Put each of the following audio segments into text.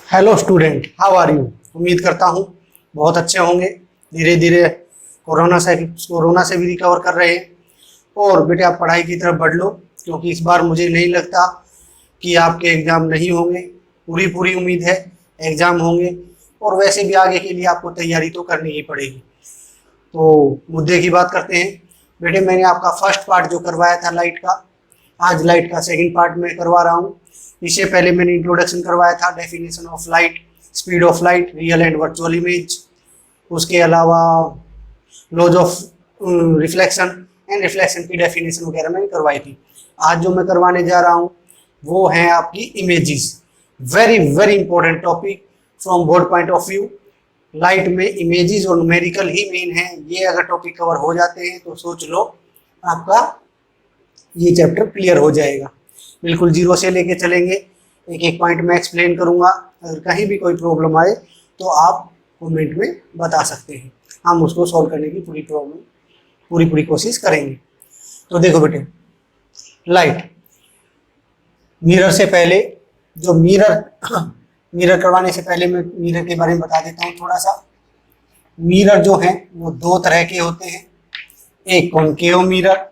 Hello student, how are you. उम्मीद करता हूँ बहुत अच्छे होंगे। धीरे धीरे कोरोना से भी रिकवर कर रहे हैं। और बेटे आप पढ़ाई की तरफ बढ़ लो, क्योंकि इस बार मुझे नहीं लगता कि आपके एग्ज़ाम नहीं होंगे। पूरी उम्मीद है एग्ज़ाम होंगे, और वैसे भी आगे के लिए आपको तैयारी तो करनी ही पड़ेगी। तो मुद्दे की बात करते हैं। बेटे मैंने आपका फर्स्ट पार्ट जो करवाया था लाइट का, आज लाइट का सेकंड पार्ट में करवा रहा हूँ। इससे पहले मैंने इंट्रोडक्शन करवाया था, definition of light, speed of light, real and virtual image. उसके अलावा laws of reflection and reflection की डेफिनेशन वगैरह मैंने करवाई थी। आज जो मैं करवाने जा रहा हूँ वो है आपकी images. Very important topic from board point of view. Light में इमेजेस और न्यूमेरिकल ही मेन है। ये अगर टॉपिक कवर हो जाते हैं तो सोच लो आपका ये चैप्टर क्लियर हो जाएगा। बिल्कुल जीरो से लेके चलेंगे, एक एक पॉइंट में एक्सप्लेन करूंगा। अगर कहीं भी कोई प्रॉब्लम आए तो आप कमेंट में बता सकते हैं, हम उसको सॉल्व करने की पूरी कोशिश करेंगे। तो देखो बेटे, लाइट मिरर से पहले जो मिरर करवाने से पहले मैं मिरर के बारे में बता देता हूँ थोड़ा सा। मिरर जो है वो दो तरह के होते हैं, एक कॉनकेव मिरर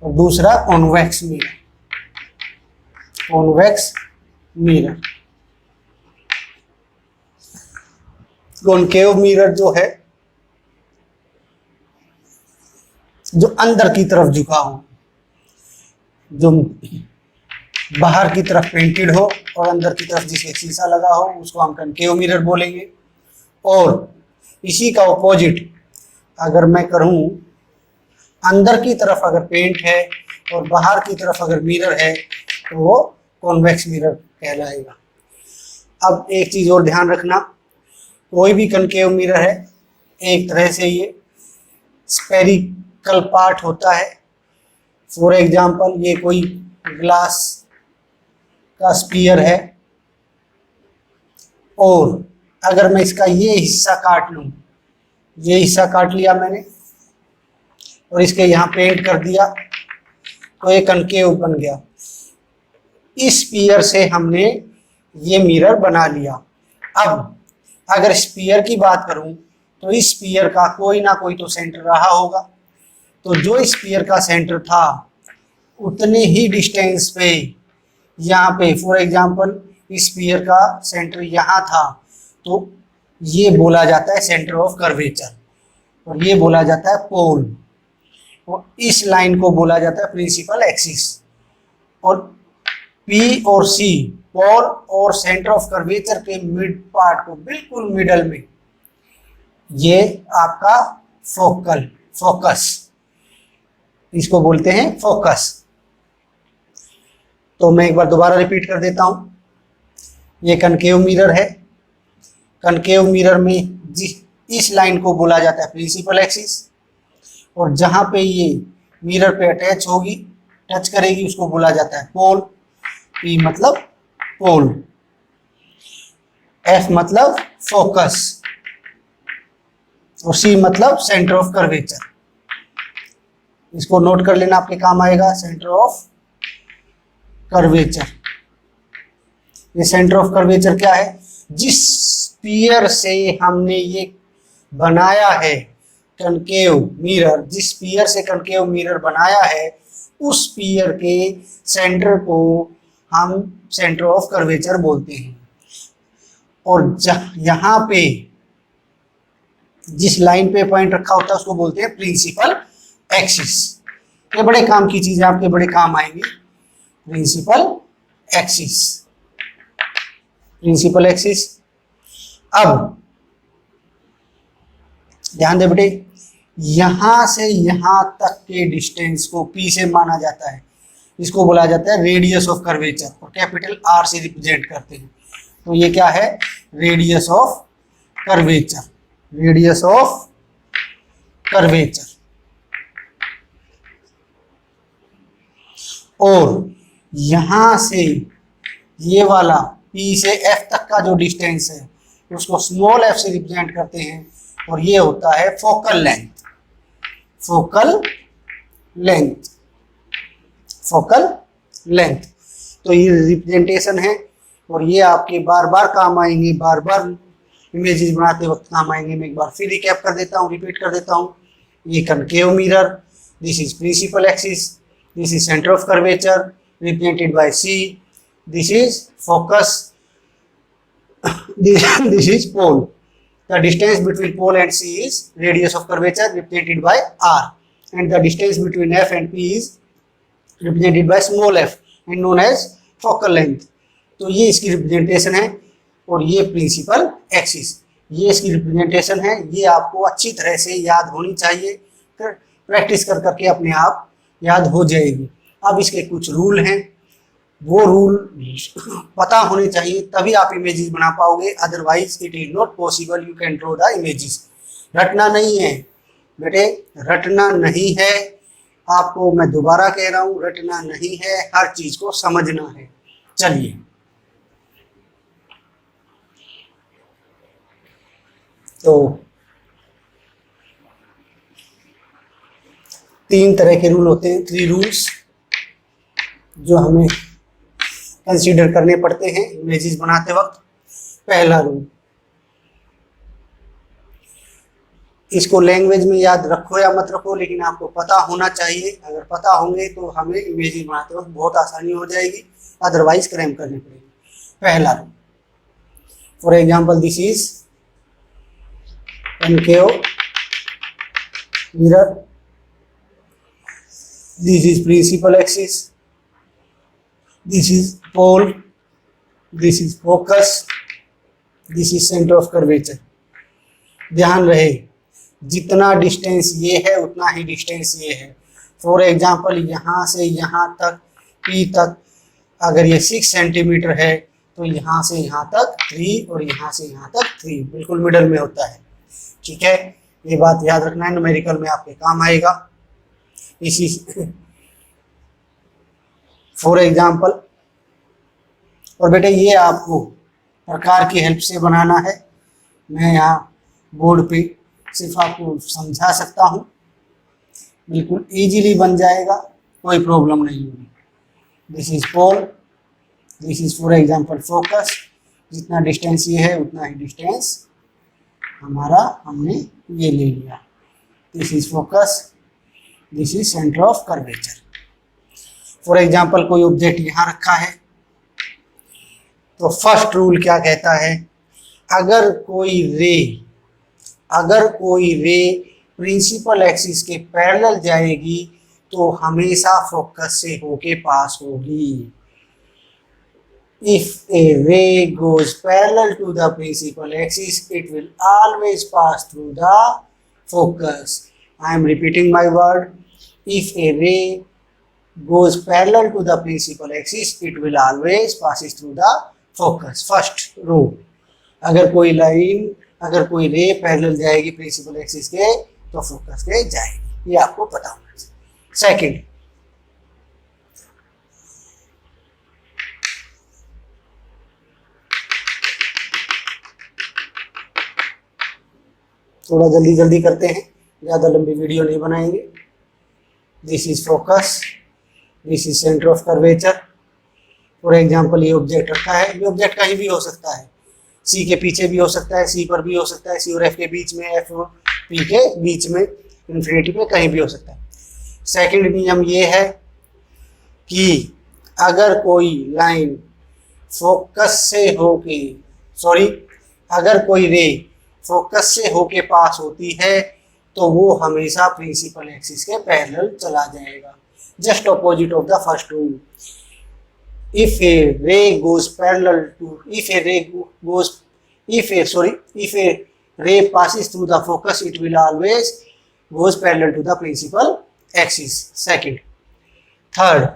और दूसरा कॉन्वेक्स मिरर। कॉनकेव मिरर जो है जो अंदर की तरफ झुका हो, जो बाहर की तरफ पेंटेड हो और अंदर की तरफ जिसके शीशा लगा हो, उसको हम कॉनकेव मिरर बोलेंगे। और इसी का ऑपोजिट अगर मैं करूं, अंदर की तरफ अगर पेंट है और बाहर की तरफ अगर मिरर है तो वो कॉन्वेक्स मिरर कहलाएगा। अब एक चीज और ध्यान रखना, कोई भी कॉनकेव मिरर है एक तरह से ये स्फेरिकल पार्ट होता है। फॉर एग्जांपल ये कोई ग्लास का स्फीयर है, और अगर मैं इसका ये हिस्सा काट लूं, ये हिस्सा काट लिया मैंने और इसके यहाँ पेंट कर दिया तो ये कॉनकेव बन गया। इस स्फीयर से हमने ये मिरर बना लिया। अब अगर स्फीयर की बात करूं तो इस स्फीयर का कोई ना कोई तो सेंटर रहा होगा। तो जो स्फीयर का सेंटर था उतने ही डिस्टेंस पे यहाँ पे, फॉर एग्जांपल इस स्फीयर का सेंटर यहाँ था, तो ये बोला जाता है सेंटर ऑफ कर्वेचर, और ये बोला जाता है पोल, और इस लाइन को बोला जाता है प्रिंसिपल एक्सिस। और पी और सी, पोल और सेंटर ऑफ कर्वेचर के मिड पार्ट को बिल्कुल मिडल में, ये आपका फोकस, इसको बोलते हैं फोकस। तो मैं एक बार दोबारा रिपीट कर देता हूं, ये कॉनकेव मिरर है। कॉनकेव मिरर में इस लाइन को बोला जाता है प्रिंसिपल एक्सिस, और जहां पे ये मिरर पे अटैच होगी, टच करेगी, उसको बोला जाता है पोल। पी मतलब पोल, एफ मतलब फोकस, और सी मतलब सेंटर ऑफ कर्वेचर। इसको नोट कर लेना, आपके काम आएगा, सेंटर ऑफ कर्वेचर। ये सेंटर ऑफ कर्वेचर क्या है? जिस स्फीयर से हमने ये बनाया है कॉनकेव मिरर, जिस स्फीयर से कॉनकेव मिरर बनाया है, उस स्फीयर के सेंटर को हम सेंटर ऑफ कर्वेचर बोलते हैं। और यहाँ पे जिस लाइन पे पॉइंट रखा होता है उसको बोलते हैं प्रिंसिपल एक्सिस। ये बड़े काम की चीज है, आपके बड़े काम आएंगी। Principal axis. अब ध्यान दे बेटे, यहां से यहां तक के डिस्टेंस को पी से माना जाता है, इसको बोला जाता है रेडियस ऑफ कर्वेचर, और कैपिटल आर से रिप्रेजेंट करते हैं। तो ये क्या है? Radius of curvature. और यहां से ये वाला पी से एफ तक का जो डिस्टेंस है उसको स्मॉल एफ से रिप्रेजेंट करते हैं, और ये होता है फोकल लेंथ। तो ये रिप्रेजेंटेशन है और ये आपके बार बार काम आएंगे, बार बार इमेजेस बनाते वक्त काम आएंगे। मैं एक बार फिर रिकैप कर देता हूँ, रिपीट कर देता हूँ। ये concave mirror, this is principal axis, this is centre of curvature represented by C, this is focus, this is pole. The distance between pole and C is radius of curvature represented by R, and the distance between F and P is represented by small f and known as focal length. तो ये इसकी representation है और ये principal axis, ये इसकी representation है। ये आपको अच्छी तरह से याद होनी चाहिए, प्रैक्टिस कर करके अपने आप याद हो जाएगी। अब इसके कुछ रूल हैं, वो रूल पता होने चाहिए तभी आप इमेजेस बना पाओगे, otherwise it is not possible you can draw the images. रटना नहीं है बेटे, रटना नहीं है, आपको मैं दोबारा कह रहा हूँ, रटना नहीं है, हर चीज को समझना है। चलिए तो 3 तरह के रूल होते हैं, 3 रूल्स जो हमें कंसीडर करने पड़ते हैं इमेजेस बनाते वक्त। पहला रूल, इसको लैंग्वेज में याद रखो या मत रखो, लेकिन आपको पता होना चाहिए। अगर पता होंगे तो हमें इमेजेस बनाते वक्त बहुत आसानी हो जाएगी, अदरवाइज क्रैम करनी पड़ेगी। पहला rule, for example this is concave mirror, this is principal axis, this is pole, this is focus, this is center of curvature। ध्यान रहे जितना डिस्टेंस ये है उतना ही डिस्टेंस ये है। फॉर एग्जांपल यहाँ से यहाँ तक P तक अगर ये 6 सेंटीमीटर है तो यहाँ से यहाँ तक 3 और यहाँ से यहाँ तक 3, बिल्कुल मिडल में होता है। ठीक है, ये बात याद रखना है, न्यूमेरिकल में आपके काम आएगा। इसी फॉर एग्जाम्पल, और बेटे ये आपको प्रकार की हेल्प से बनाना है, मैं यहाँ बोर्ड पे सिर्फ आपको समझा सकता हूँ, बिल्कुल इजीली बन जाएगा, कोई प्रॉब्लम नहीं होगी। This is pole, this is for example focus, जितना डिस्टेंस ये है उतना ही डिस्टेंस हमारा हमने ये ले लिया। This is focus, this is centre of curvature. For example कोई ऑब्जेक्ट यहाँ रखा है तो फर्स्ट रूल क्या कहता है, अगर कोई रे प्रिंसिपल एक्सिस के पैरेलल जाएगी तो हमेशा फोकस से होके पास होगी। If a ray goes parallel to the principal axis, it will always pass through the focus. I am repeating my word. If a ray goes parallel to the principal axis, it will always passes through the focus. First rule, अगर कोई ray parallel जाएगी principal axis के तो focus के जाएगी, ये आपको पता होना चाहिए। सेकंड, थोड़ा जल्दी जल्दी करते हैं, ज़्यादा लंबी वीडियो नहीं बनाएंगे। This is focus, this is centre of curvature. For example ये ऑब्जेक्ट रखा है, ये ऑब्जेक्ट कहीं भी हो सकता है, सी के पीछे भी हो सकता है, सी पर भी हो सकता है, सी और एफ के बीच में, एफ और पी के बीच में, इन्फिनिटी पे कहीं भी हो सकता है। सेकंड नियम ये है कि अगर कोई लाइन फोकस से होके अगर कोई रे फोकस से होके पास होती है तो वो हमेशा प्रिंसिपल एक्सिस के पैरेलल चला जाएगा। Just opposite of the first rule, if a ray passes through the focus, it will always goes parallel to the principal axis. Second, third,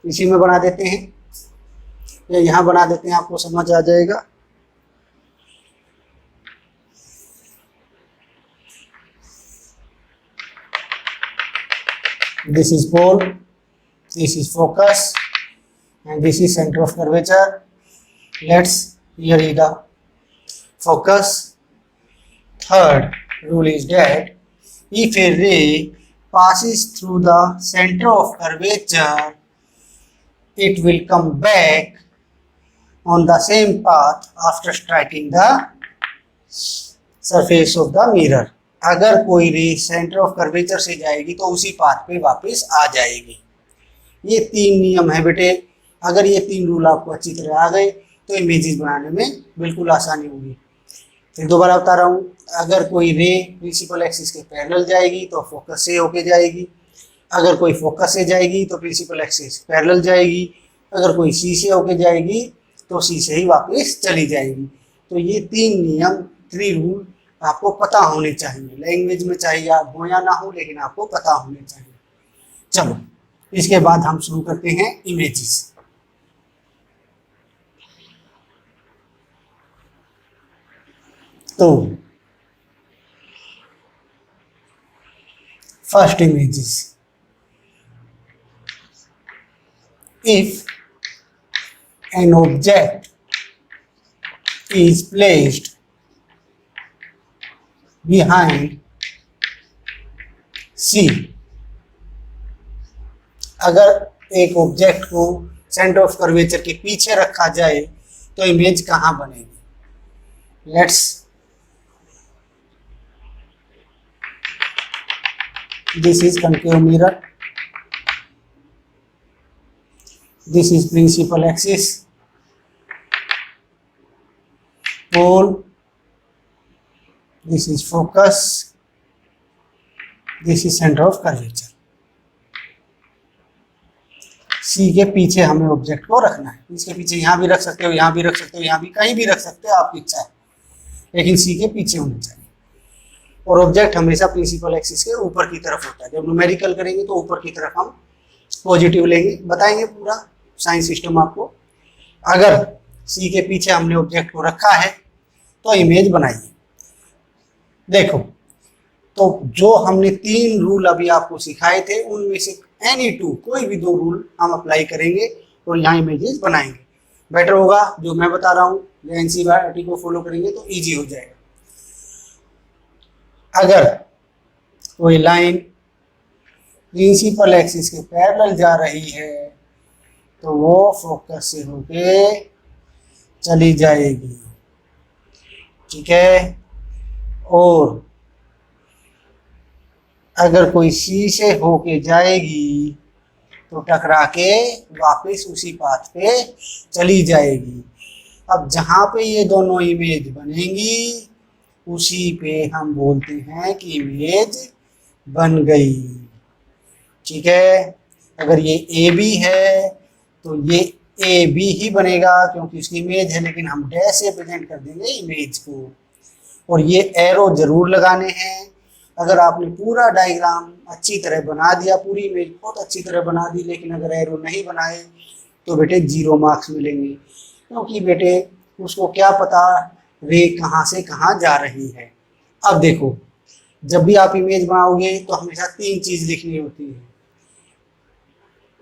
इसी में बना देते हैं या यहाँ बना देते हैं, आपको समझ आ जाएगा। This is pole, this is focus, and this is center of curvature. Here is the focus. Third rule is that if a ray passes through the center of curvature, it will come back on the same path after striking the surface of the mirror. अगर कोई रे centre of curvature से जाएगी तो उसी path पे वापस आ जाएगी। ये 3 नियम है बेटे। अगर ये 3 रूल आपको अच्छी तरह आ गए तो इमेजेस बनाने में बिल्कुल आसानी होगी। फिर दोबारा बता रहा हूँ, अगर कोई रे प्रिंसिपल एक्सिस के पैरेलल जाएगी तो फोकस से होके जाएगी, अगर कोई फोकस से जाएगी तो प्रिंसिपल एक्सिस पैरेलल जाएगी, अगर कोई सी से होके जाएगी तो सी से ही वापस चली जाएगी। तो ये 3 नियम 3 रूल आपको पता होने चाहिए। लैंग्वेज में चाहिए आप हो या ना हो, लेकिन आपको पता होने चाहिए। चलो इसके बाद हम शुरू करते हैं इमेजेस। तो first images, if an object is placed behind C, अगर एक ऑब्जेक्ट को सेंटर ऑफ कर्वेचर के पीछे रखा जाए तो इमेज कहाँ बनेगी? Let's this is concave mirror, this is principal axis, pole, this is focus, this is center of curvature। सी के पीछे हमें ऑब्जेक्ट को रखना है। इसके पीछे यहाँ भी रख सकते हो, यहाँ भी रख सकते हो, यहाँ भी कहीं भी रख सकते हो, आपकी इच्छा है, लेकिन सी के पीछे होना चाहिए। और ऑब्जेक्ट हमेशा प्रिंसिपल एक्सिस के ऊपर की तरफ होता है। जब न्यूमेरिकल करेंगे तो ऊपर की तरफ हम पॉजिटिव लेंगे, बताएंगे पूरा साइंस सिस्टम आपको। अगर सी के पीछे हमने ऑब्जेक्ट को रखा है तो इमेज बनाइए। देखो, तो जो हमने 3 रूल अभी आपको सिखाए थे उनमें से एनी 2, कोई भी 2 रूल हम अप्लाई करेंगे और यहाँ इमेजेस बनाएंगे। बेटर होगा जो मैं बता रहा हूँ, एनसीईआरटी को फॉलो करेंगे तो इजी हो जाएगा। अगर कोई लाइन प्रिंसिपल एक्सिस के पैरेलल जा रही है तो वो फोकस से होके चली जाएगी, ठीक है। और अगर कोई सी से होके जाएगी तो टकरा के वापस उसी पाथ पे चली जाएगी। अब जहाँ पे ये दोनों इमेज बनेंगी उसी पे हम बोलते हैं कि इमेज बन गई, ठीक है। अगर ये ए बी है तो ये ए बी ही बनेगा क्योंकि उसकी इमेज है, लेकिन हम डैश से प्रेजेंट कर देंगे इमेज को। और ये एरो जरूर लगाने हैं। अगर आपने पूरा डायग्राम अच्छी तरह बना दिया, पूरी इमेज बहुत अच्छी तरह बना दी, लेकिन अगर एरो नहीं बनाए तो बेटे 0 मार्क्स मिलेंगे, क्योंकि बेटे उसको क्या पता रे कहाँ से कहाँ जा रही है। अब देखो, जब भी आप इमेज बनाओगे तो हमेशा 3 चीज लिखनी होती है।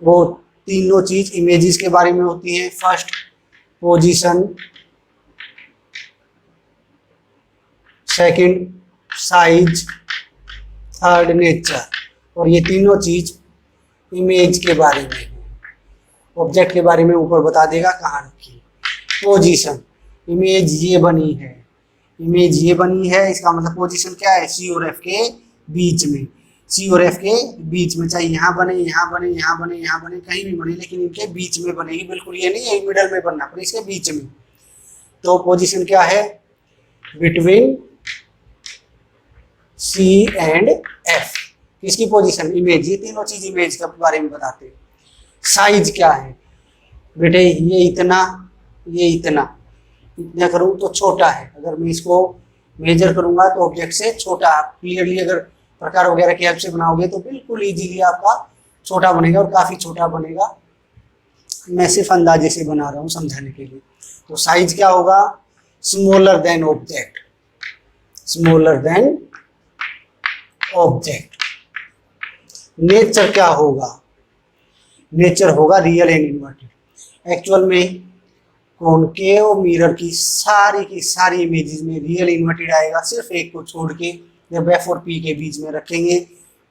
वो तीनों चीज इमेजेस के बारे में होती हैं। First position, second size, third nature. और ये तीनों चीज इमेज के बारे में है। ऑब्जेक्ट के बारे में ऊपर बता देगा कहाँ रखी। पोजीशन, इमेज ये बनी है, इमेज ये बनी है, इसका मतलब पोजीशन क्या है? सी और एफ के बीच में। सी और एफ के बीच में, चाहे यहाँ बने, यहाँ बने, यहाँ बने, यहाँ बने, कहीं भी बने, लेकिन इनके बीच में बनेगी। बिल्कुल ये नहीं है मिडल में बनना, पर इसके बीच में। तो पोजीशन क्या है? Between C and F. किसकी पोजीशन? इमेज। ये तीनों चीज इमेज के बारे में बताते हैं। साइज क्या है बेटे? ये इतना, ये इतना, इतना करूँ तो छोटा है। अगर मैं इसको मेजर करूंगा तो ऑब्जेक्ट से छोटा। क्लियरली अगर प्रकार वगैरह की हेल्प से बनाओगे तो बिल्कुल इजीली आपका छोटा बनेगा और काफी छोटा बनेगा। मैं सिर्फ अंदाजे से बना रहा हूँ समझाने के लिए। तो साइज क्या होगा? Smaller than object, smaller than object. Nature क्या होगा? नेचर होगा रियल एंड इन्वर्टेड। एक्चुअल में कॉनकेव मिरर की सारी इमेजेस में रियल इन्वर्टेड आएगा, सिर्फ एक को छोड़ के। जब एफ और पी के बीच में रखेंगे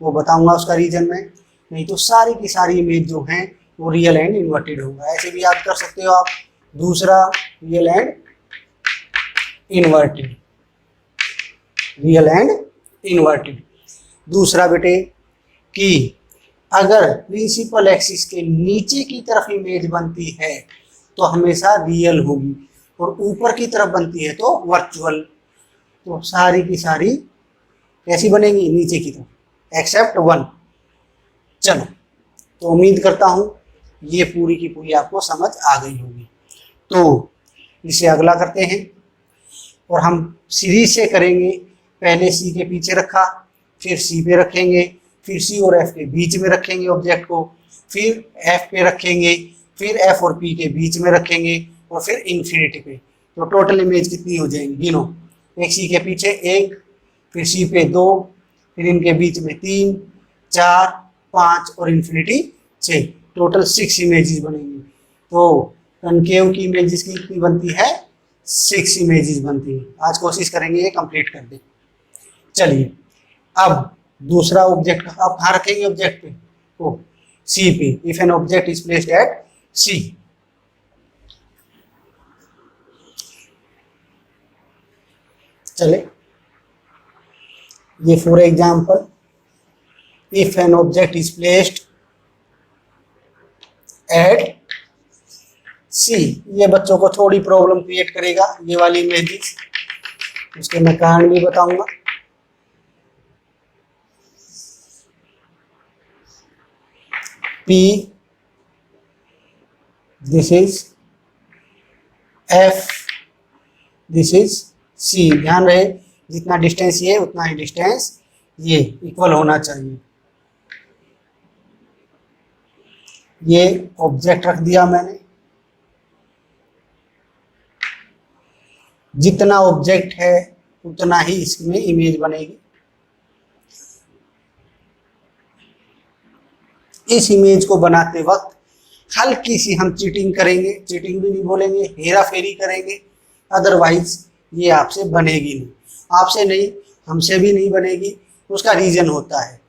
वो बताऊंगा उसका रीजन में। नहीं तो सारी की सारी इमेज जो हैं वो रियल एंड इन्वर्टेड होगा। ऐसे भी याद कर सकते हो आप। दूसरा real and inverted, real and inverted. दूसरा बेटे कि अगर प्रिंसिपल एक्सिस के नीचे की तरफ इमेज बनती है तो हमेशा रियल होगी, और ऊपर की तरफ बनती है तो वर्चुअल। तो सारी की सारी कैसी बनेंगी, नीचे की तरफ, एक्सेप्ट वन। चलो, तो उम्मीद करता हूँ ये पूरी की पूरी आपको समझ आ गई होगी। तो इसे अगला करते हैं, और हम सीरीज से करेंगे। पहले सी के पीछे रखा, फिर सी पे रखेंगे, फिर सी और एफ के बीच में रखेंगे ऑब्जेक्ट को, फिर एफ पे रखेंगे, फिर एफ और पी के बीच में रखेंगे, और फिर इन्फिनिटी पे। तो टोटल इमेज कितनी हो जाएंगी, गिनो। एक सी के पीछे एक, फिर सी पे दो, फिर इनके बीच में 3, 4, 5 और इन्फिनिटी 6। टोटल 6 इमेजेस बनेंगी। तो कनकेव की इमेजेस की कितनी बनती है, 6 इमेजेस बनती है। आज कोशिश करेंगे ये कंप्लीट कर दे। चलिए, अब दूसरा ऑब्जेक्ट आप कहाँ रखेंगे, ऑब्जेक्ट पे, तो सी पे। If an object is placed at C, चले ये for example, if an object is placed at C. ये बच्चों को थोड़ी प्रॉब्लम क्रिएट करेगा, ये वाली इमेजेस, उसके मैं कारण भी बताऊंगा। P, this is F, this is C। ध्यान रहे जितना डिस्टेंस ये उतना ही डिस्टेंस ये इक्वल होना चाहिए। ये ऑब्जेक्ट रख दिया मैंने, जितना ऑब्जेक्ट है उतना ही इसमें इमेज बनेगी। इस इमेज को बनाते वक्त हल्की सी हम चीटिंग करेंगे, चीटिंग भी नहीं बोलेंगे, हेरा फेरी करेंगे, अदरवाइज ये आपसे बनेगी नहीं। आपसे नहीं, हमसे भी नहीं बनेगी। उसका रीजन होता है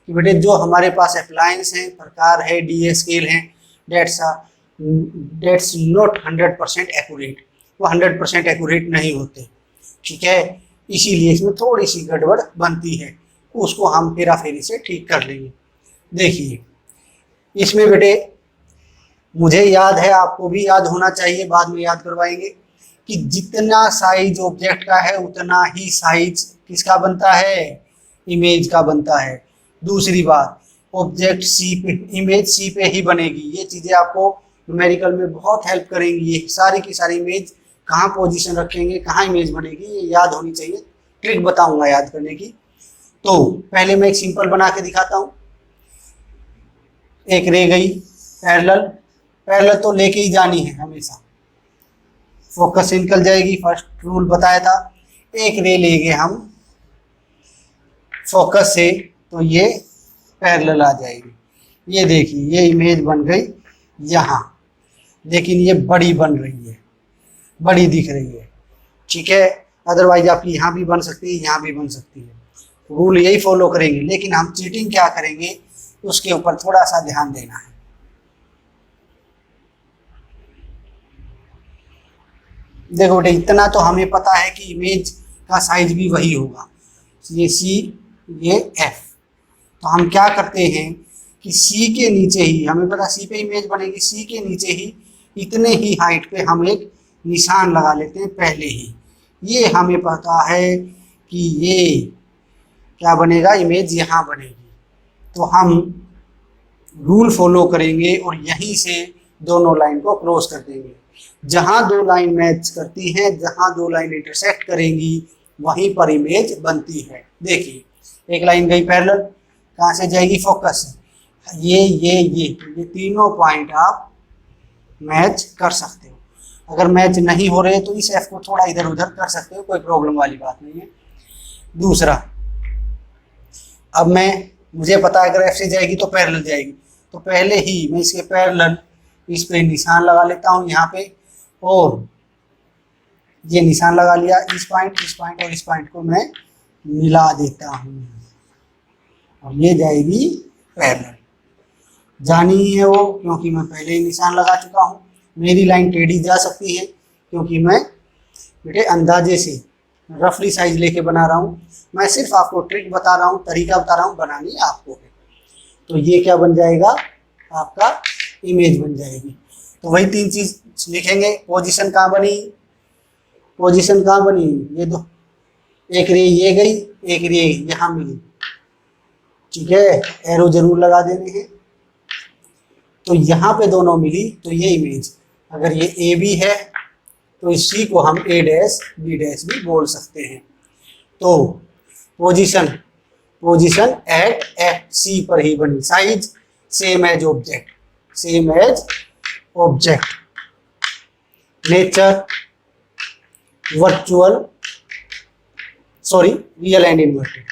कि बेटे जो हमारे पास अप्लायंस हैं, प्रकार है, डीए स्केल हैं, डेट्स नॉट 100% एक्यूरेट। वो 100% एक्यूरेट नहीं होते, ठीक है। इसीलिए इसमें थोड़ी सी गड़बड़ बनती है, उसको हम हेरा फेरी से ठीक कर लेंगे। देखिए इसमें बेटे मुझे याद है, आपको भी याद होना चाहिए, बाद में याद करवाएंगे, कि जितना साइज ऑब्जेक्ट का है उतना ही साइज किसका बनता है, इमेज का बनता है। दूसरी बात, ऑब्जेक्ट सी पे, इमेज सी पे ही बनेगी। ये चीज़ें आपको न्यूमेरिकल में बहुत हेल्प करेंगी। ये सारी की सारी इमेज कहाँ पोजीशन रखेंगे, कहाँ इमेज बनेगी, ये याद होनी चाहिए। ट्रिक बताऊंगा याद करने की। तो पहले मैं एक सिंपल बना के दिखाता हूँ। एक रे गई पैरेलल, पैरेलल तो लेके ही जानी है हमेशा, फोकस से निकल जाएगी, फर्स्ट रूल बताया था। एक रे ले गए हम फोकस से, तो ये पैरेलल आ जाएगी। ये देखिए ये इमेज बन गई यहाँ, लेकिन ये बड़ी बन रही है, बड़ी दिख रही है, ठीक है। अदरवाइज आपकी यहाँ भी बन सकती है, यहाँ भी बन सकती है। रूल यही फॉलो करेंगे, लेकिन हम चीटिंग क्या करेंगे उसके ऊपर थोड़ा सा ध्यान देना है। देखो बेटे, इतना तो हमें पता है कि इमेज का साइज भी वही होगा, ये सी ये एफ। तो हम क्या करते हैं कि सी के नीचे ही, हमें पता सी पे इमेज बनेगी, सी के नीचे ही इतने ही हाइट पे हम एक निशान लगा लेते हैं पहले ही। ये हमें पता है कि ये क्या बनेगा, इमेज यहाँ बनेगी। तो हम रूल फॉलो करेंगे और यहीं से दोनों लाइन को क्रॉस कर देंगे। जहाँ दो लाइन मैच करती हैं, जहाँ दो लाइन इंटरसेक्ट करेंगी, वहीं पर इमेज बनती है। देखिए एक लाइन गई पैरेलल, कहाँ से जाएगी, फोकस से। ये तीनों पॉइंट आप मैच कर सकते हो। अगर मैच नहीं हो रहे तो इस एफ को थोड़ा इधर उधर कर सकते हो, कोई प्रॉब्लम वाली बात नहीं है। दूसरा, अब मुझे पता है अगर एफ से जाएगी तो पैरेलल जाएगी, तो पहले ही मैं इसके पैरेलल इस पे निशान लगा लेता हूँ यहाँ पे, और ये निशान लगा लिया। इस पॉइंट और इस पॉइंट को मैं मिला देता हूँ, और ये जाएगी पैरेलल। जानी ही है वो, क्योंकि मैं पहले ही निशान लगा चुका हूँ। मेरी लाइन टेढ़ी जा सकती है क्योंकि मैं बेटे अंदाजे से रफली साइज लेके बना रहा हूँ। मैं सिर्फ आपको ट्रिक बता रहा हूँ, तरीका बता रहा हूँ, बनानी आपको है। तो ये क्या बन जाएगा, आपका इमेज बन जाएगी। तो वही 3 चीज लिखेंगे। पोजीशन कहाँ बनी, पोजीशन कहाँ बनी, ये दो, एक रे ये गई, एक रे यहाँ मिली, ठीक है, एरो जरूर लगा देने हैं। तो यहाँ पे दोनों मिली तो ये इमेज, अगर ये ए बी है तो इसी को हम ए डैश बी डैश भी बोल सकते हैं। तो position, position at F C पर ही बनी, size same as object, same as object, nature virtual, sorry real and inverted,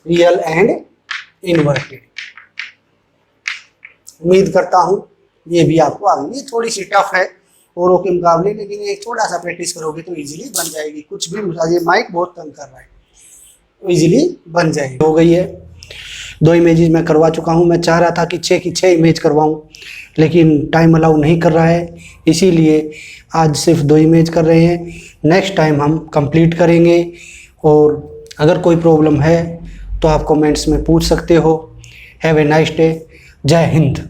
real and inverted. उम्मीद करता हूं ये भी आपको आ गई। ये थोड़ी सी टफ है औरों के मुकाबले, लेकिन एक थोड़ा सा प्रैक्टिस करोगे तो इजीली बन जाएगी। कुछ भी, ये माइक बहुत तंग कर रहा है, तो इजीली बन जाएगी। हो गई है, 2 इमेजेस मैं करवा चुका हूं। मैं चाह रहा था कि 6 की 6 इमेज करवाऊं, लेकिन टाइम अलाउ नहीं कर रहा है, इसीलिए आज सिर्फ 2 इमेज कर रहे हैं। नेक्स्ट टाइम हम कंप्लीट करेंगे, और अगर कोई प्रॉब्लम है तो आप कमेंट्स में पूछ सकते हो। Have a nice day. जय हिंद।